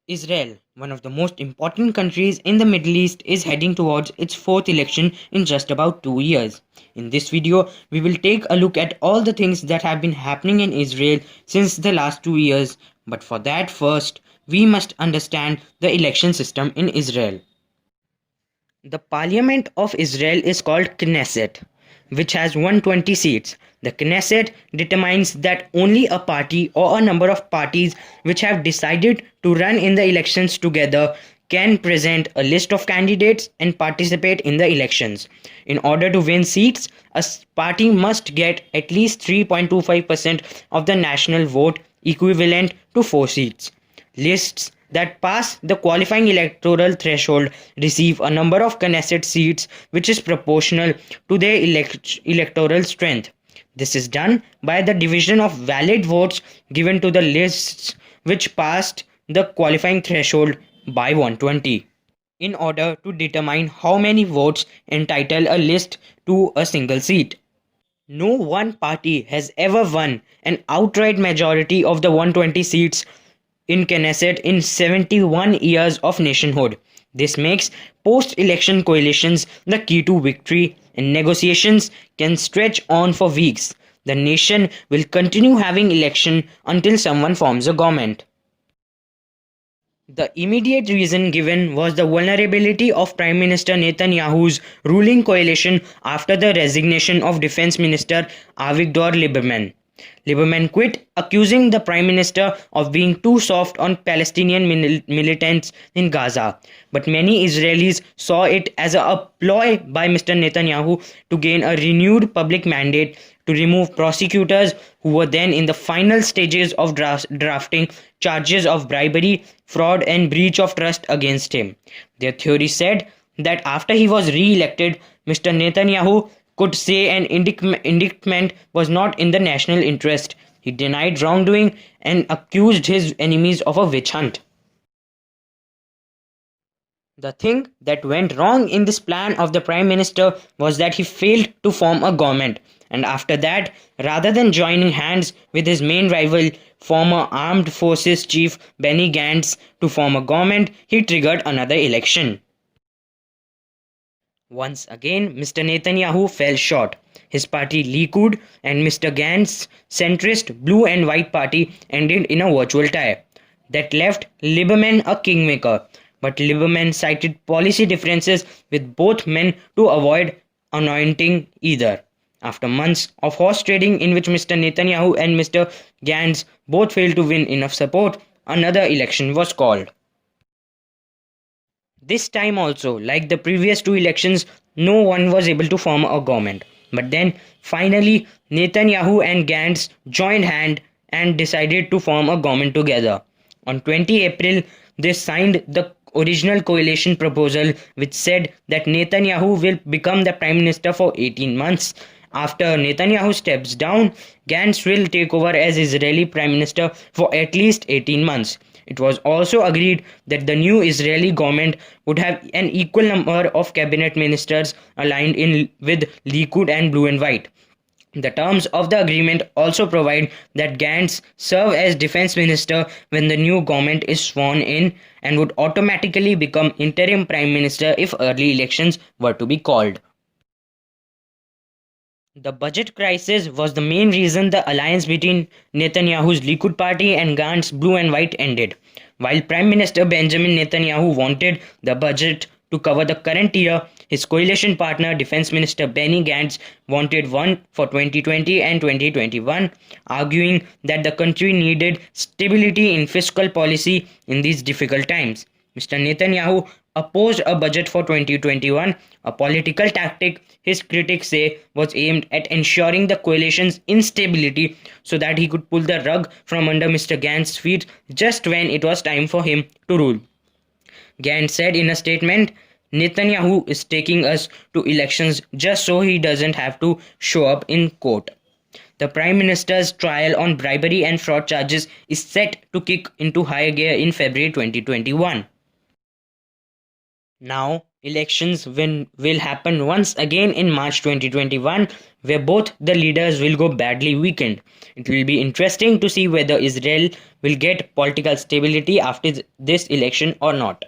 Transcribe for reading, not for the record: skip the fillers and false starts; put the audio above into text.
Israel, one of the most important countries in the Middle East, is heading towards its fourth election in just about 2 years. In this video, we will take a look at all the things that have been happening in Israel since the last 2 years. But for that, first, we must understand the election system in Israel. The parliament of Israel is called Knesset, which has 120 seats. The Knesset determines that only a party or a number of parties which have decided to run in the elections together can present a list of candidates and participate in the elections. In order to win seats, a party must get at least 3.25% of the national vote, equivalent to 4 seats. Lists that pass the qualifying electoral threshold receive a number of Knesset seats which is proportional to their electoral strength. This is done by the division of valid votes given to the lists which passed the qualifying threshold by 120 in order to determine how many votes entitle a list to a single seat. No one party has ever won an outright majority of the 120 seats in Knesset in 71 years of nationhood. This makes post-election coalitions the key to victory, and negotiations can stretch on for weeks. The nation will continue having election until someone forms a government. The immediate reason given was the vulnerability of Prime Minister Netanyahu's ruling coalition after the resignation of Defense Minister Avigdor Lieberman. Lieberman quit, accusing the Prime Minister of being too soft on Palestinian militants in Gaza. But many Israelis saw it as a ploy by Mr. Netanyahu to gain a renewed public mandate to remove prosecutors who were then in the final stages of drafting charges of bribery, fraud, and breach of trust against him. Their theory said that after he was re-elected, Mr. Netanyahu could say an indictment was not in the national interest. He denied wrongdoing and accused his enemies of a witch hunt. The thing that went wrong in this plan of the Prime Minister was that he failed to form a government, and after that, rather than joining hands with his main rival, former Armed Forces Chief Benny Gantz, to form a government, he triggered another election. Once again, Mr. Netanyahu fell short. His party Likud and Mr. Gantz's centrist Blue and White Party ended in a virtual tie. That left Lieberman a kingmaker, but Lieberman cited policy differences with both men to avoid anointing either. After months of horse trading in which Mr. Netanyahu and Mr. Gantz both failed to win enough support, another election was called. This time also, like the previous two elections, no one was able to form a government. But then, finally, Netanyahu and Gantz joined hand and decided to form a government together. On 20 April, they signed the original coalition proposal which said that Netanyahu will become the prime minister for 18 months. After Netanyahu steps down, Gantz will take over as Israeli prime minister for at least 18 months. It was also agreed that the new Israeli government would have an equal number of cabinet ministers aligned with Likud and Blue and White. The terms of the agreement also provide that Gantz serve as defense minister when the new government is sworn in and would automatically become interim prime minister if early elections were to be called. The budget crisis was the main reason the alliance between Netanyahu's Likud party and Gantz's Blue and White ended. While Prime Minister Benjamin Netanyahu wanted the budget to cover the current year, his coalition partner Defense Minister Benny Gantz wanted one for 2020 and 2021, arguing that the country needed stability in fiscal policy in these difficult times. Mr. Netanyahu opposed a budget for 2021, a political tactic his critics say was aimed at ensuring the coalition's instability so that he could pull the rug from under Mr. Gantz's feet just when it was time for him to rule. Gantz said in a statement, Netanyahu is taking us to elections just so he doesn't have to show up in court. The Prime Minister's trial on bribery and fraud charges is set to kick into high gear in February 2021. Now, Elections will happen once again in March 2021, where both the leaders will go badly weakened. It will be interesting to see whether Israel will get political stability after this election or not.